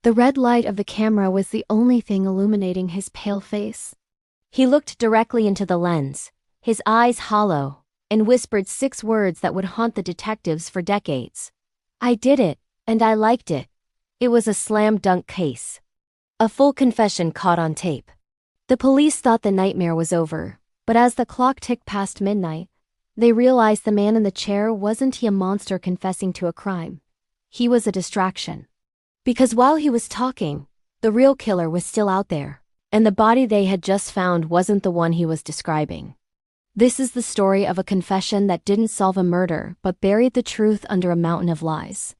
The red light of the camera was the only thing illuminating his pale face. He looked directly into the lens, his eyes hollow, and whispered 6 words that would haunt the detectives for decades. "I did it, and I liked it." It was a slam dunk case. A full confession caught on tape. The police thought the nightmare was over, but as the clock ticked past midnight, they realized the man in the chair wasn't a monster confessing to a crime. He was a distraction. Because while he was talking, the real killer was still out there, and the body they had just found wasn't the one he was describing. This is the story of a confession that didn't solve a murder but buried the truth under a mountain of lies.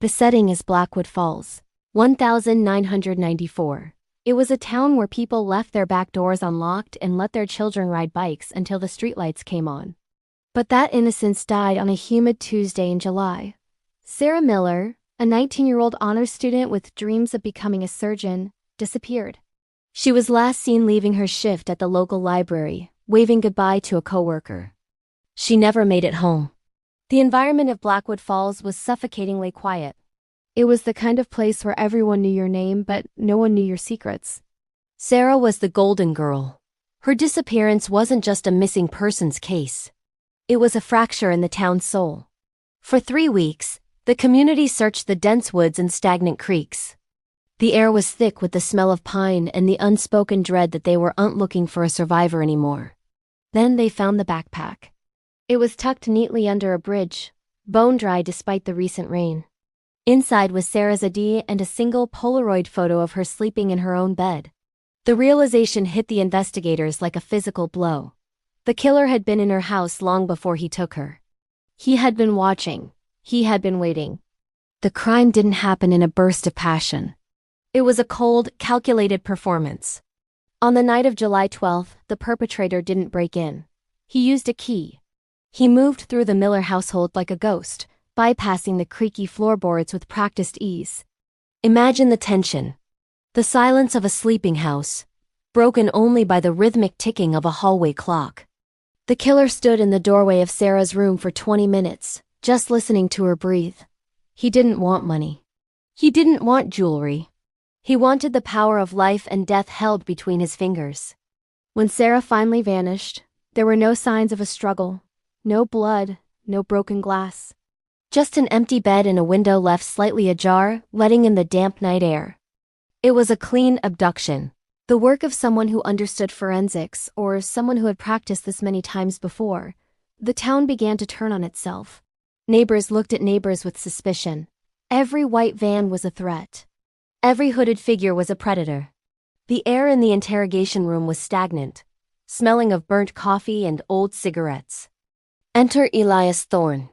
The setting is Blackwood Falls, 1994. It was a town where people left their back doors unlocked and let their children ride bikes until the streetlights came on. But that innocence died on a humid Tuesday in July. Sarah Miller, a 19-year-old honors student with dreams of becoming a surgeon, disappeared. She was last seen leaving her shift at the local library, waving goodbye to a coworker. She never made it home. The environment of Blackwood Falls was suffocatingly quiet. It was the kind of place where everyone knew your name but no one knew your secrets. Sarah was the golden girl. Her disappearance wasn't just a missing persons case. It was a fracture in the town's soul. For 3 weeks, the community searched the dense woods and stagnant creeks. The air was thick with the smell of pine and the unspoken dread that they weren't looking for a survivor anymore. Then they found the backpack. It was tucked neatly under a bridge, bone dry despite the recent rain. Inside was Sarah's ID and a single Polaroid photo of her sleeping in her own bed. The realization hit the investigators like a physical blow. The killer had been in her house long before he took her. He had been watching. He had been waiting. The crime didn't happen in a burst of passion. It was a cold, calculated performance. On the night of July 12th, the perpetrator didn't break in. He used a key. He moved through the Miller household like a ghost, bypassing the creaky floorboards with practiced ease. Imagine the tension. The silence of a sleeping house, broken only by the rhythmic ticking of a hallway clock. The killer stood in the doorway of Sarah's room for 20 minutes, just listening to her breathe. He didn't want money. He didn't want jewelry. He wanted the power of life and death held between his fingers. When Sarah finally vanished, there were no signs of a struggle, no blood, no broken glass. Just an empty bed and a window left slightly ajar, letting in the damp night air. It was a clean abduction, the work of someone who understood forensics or someone who had practiced this many times before. The town began to turn on itself. Neighbors looked at neighbors with suspicion. Every white van was a threat. Every hooded figure was a predator. The air in the interrogation room was stagnant, smelling of burnt coffee and old cigarettes. Enter Elias Thorne,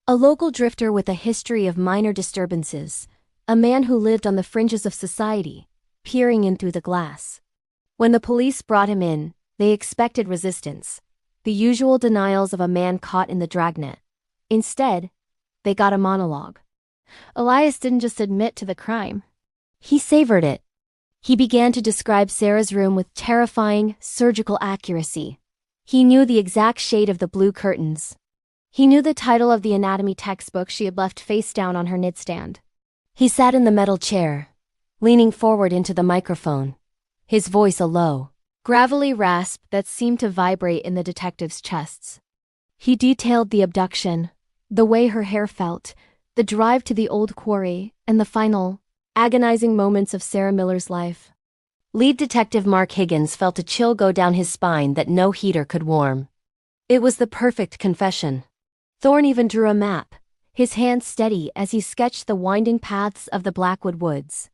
a local drifter with a history of minor disturbances, a man who lived on the fringes of society, peering in through the glass. When the police brought him in, they expected resistance, the usual denials of a man caught in the dragnet. Instead, they got a monologue. Elias didn't just admit to the crime. He savored it. He began to describe Sarah's room with terrifying, surgical accuracy. He knew the exact shade of the blue curtains. He knew the title of the anatomy textbook she had left face down on her nightstand. He sat in the metal chair, leaning forward into the microphone, his voice a low, gravelly rasp that seemed to vibrate in the detectives' chests. He detailed the abduction, the way her hair felt, the drive to the old quarry, and the final, agonizing moments of Sarah Miller's life. Lead Detective Mark Higgins felt a chill go down his spine that no heater could warm. It was the perfect confession. Thorne even drew a map, his hand steady as he sketched the winding paths of the Blackwood woods.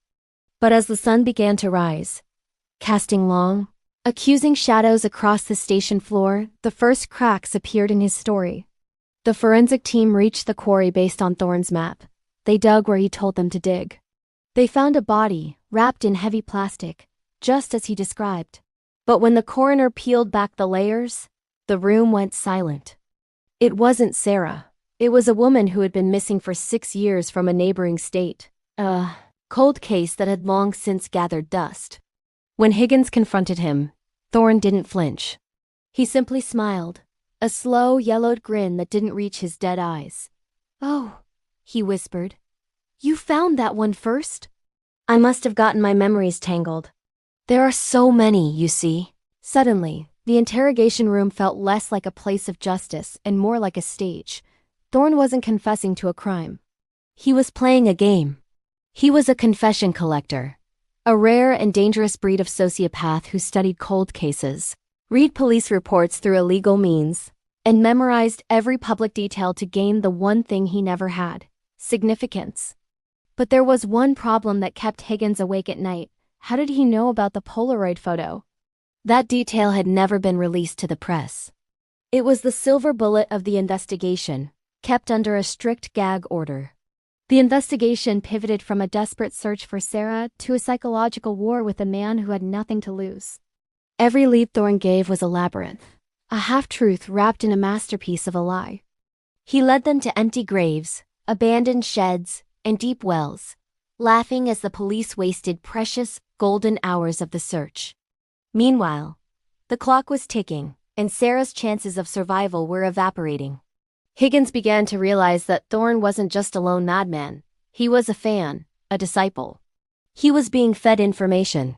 But as the sun began to rise, casting long, accusing shadows across the station floor, the first cracks appeared in his story. The forensic team reached the quarry based on Thorne's map. They dug where he told them to dig. They found a body, wrapped in heavy plastic, just as he described. But when the coroner peeled back the layers, the room went silent. It wasn't Sarah. It was a woman who had been missing for 6 years from a neighboring state. A cold case that had long since gathered dust. When Higgins confronted him, Thorne didn't flinch. He simply smiled, a slow, yellowed grin that didn't reach his dead eyes. "Oh," he whispered. "You found that one first?" I must have gotten my memories tangled. There are so many, you see. Suddenly, the interrogation room felt less like a place of justice and more like a stage. Thorne wasn't confessing to a crime. He was playing a game. He was a confession collector. A rare and dangerous breed of sociopath who studied cold cases, read police reports through illegal means, and memorized every public detail to gain the one thing he never had: significance. But there was one problem that kept Higgins awake at night. How did he know about the Polaroid photo? That detail had never been released to the press. It was the silver bullet of the investigation, kept under a strict gag order. The investigation pivoted from a desperate search for Sarah to a psychological war with a man who had nothing to lose. Every lead Thorne gave was a labyrinth, a half-truth wrapped in a masterpiece of a lie. He led them to empty graves, abandoned sheds, and deep wells, laughing as the police wasted precious, golden hours of the search. Meanwhile, the clock was ticking, and Sarah's chances of survival were evaporating. Higgins began to realize that Thorne wasn't just a lone madman. He was a fan, a disciple. He was being fed information.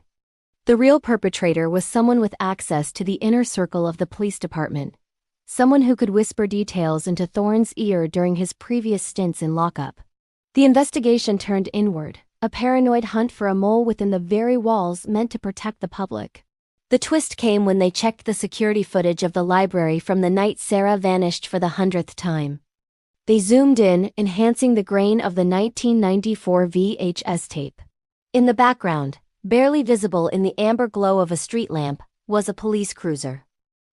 The real perpetrator was someone with access to the inner circle of the police department, someone who could whisper details into Thorne's ear during his previous stints in lockup. The investigation turned inward, a paranoid hunt for a mole within the very walls meant to protect the public. The twist came when they checked the security footage of the library from the night Sarah vanished for the 100th time. They zoomed in, enhancing the grain of the 1994 VHS tape. In the background, barely visible in the amber glow of a street lamp, was a police cruiser.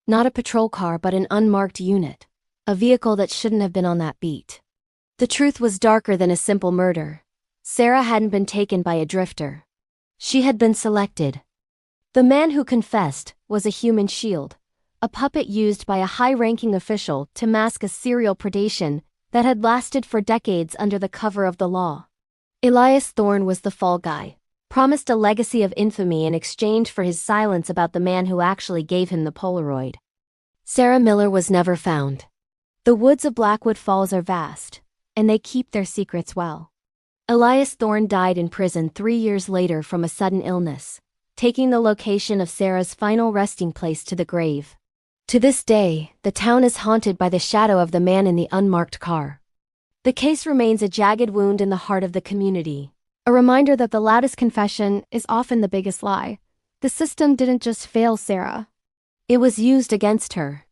Not a patrol car but an unmarked unit, a vehicle that shouldn't have been on that beat. The truth was darker than a simple murder. Sarah hadn't been taken by a drifter. She had been selected. The man who confessed was a human shield, a puppet used by a high-ranking official to mask a serial predation that had lasted for decades under the cover of the law. Elias Thorne was the fall guy, promised a legacy of infamy in exchange for his silence about the man who actually gave him the Polaroid. Sarah Miller was never found. The woods of Blackwood Falls are vast, and they keep their secrets well. Elias Thorne died in prison 3 years later from a sudden illness, taking the location of Sarah's final resting place to the grave. To this day, the town is haunted by the shadow of the man in the unmarked car. The case remains a jagged wound in the heart of the community, a reminder that the loudest confession is often the biggest lie. The system didn't just fail Sarah. It was used against her.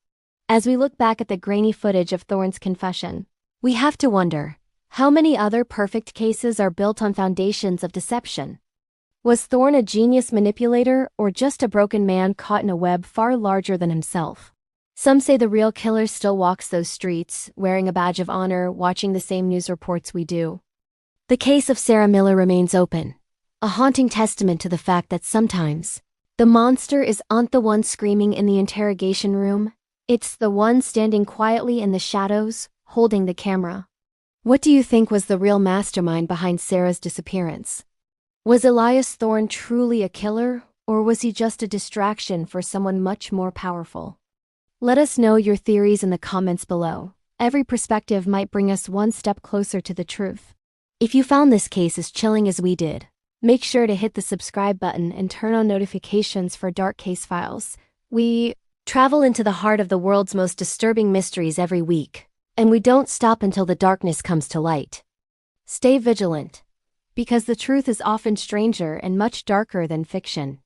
As we look back at the grainy footage of Thorne's confession, we have to wonder, how many other perfect cases are built on foundations of deception? Was Thorne a genius manipulator or just a broken man caught in a web far larger than himself? Some say the real killer still walks those streets, wearing a badge of honor, watching the same news reports we do. The case of Sarah Miller remains open, a haunting testament to the fact that sometimes, the monster isn't the one screaming in the interrogation room, it's the one standing quietly in the shadows, holding the camera. What do you think was the real mastermind behind Sarah's disappearance? Was Elias Thorne truly a killer, or was he just a distraction for someone much more powerful? Let us know your theories in the comments below. Every perspective might bring us one step closer to the truth. If you found this case as chilling as we did, make sure to hit the subscribe button and turn on notifications for dark case files. We travel into the heart of the world's most disturbing mysteries every week, and we don't stop until the darkness comes to light. Stay vigilant, because the truth is often stranger and much darker than fiction.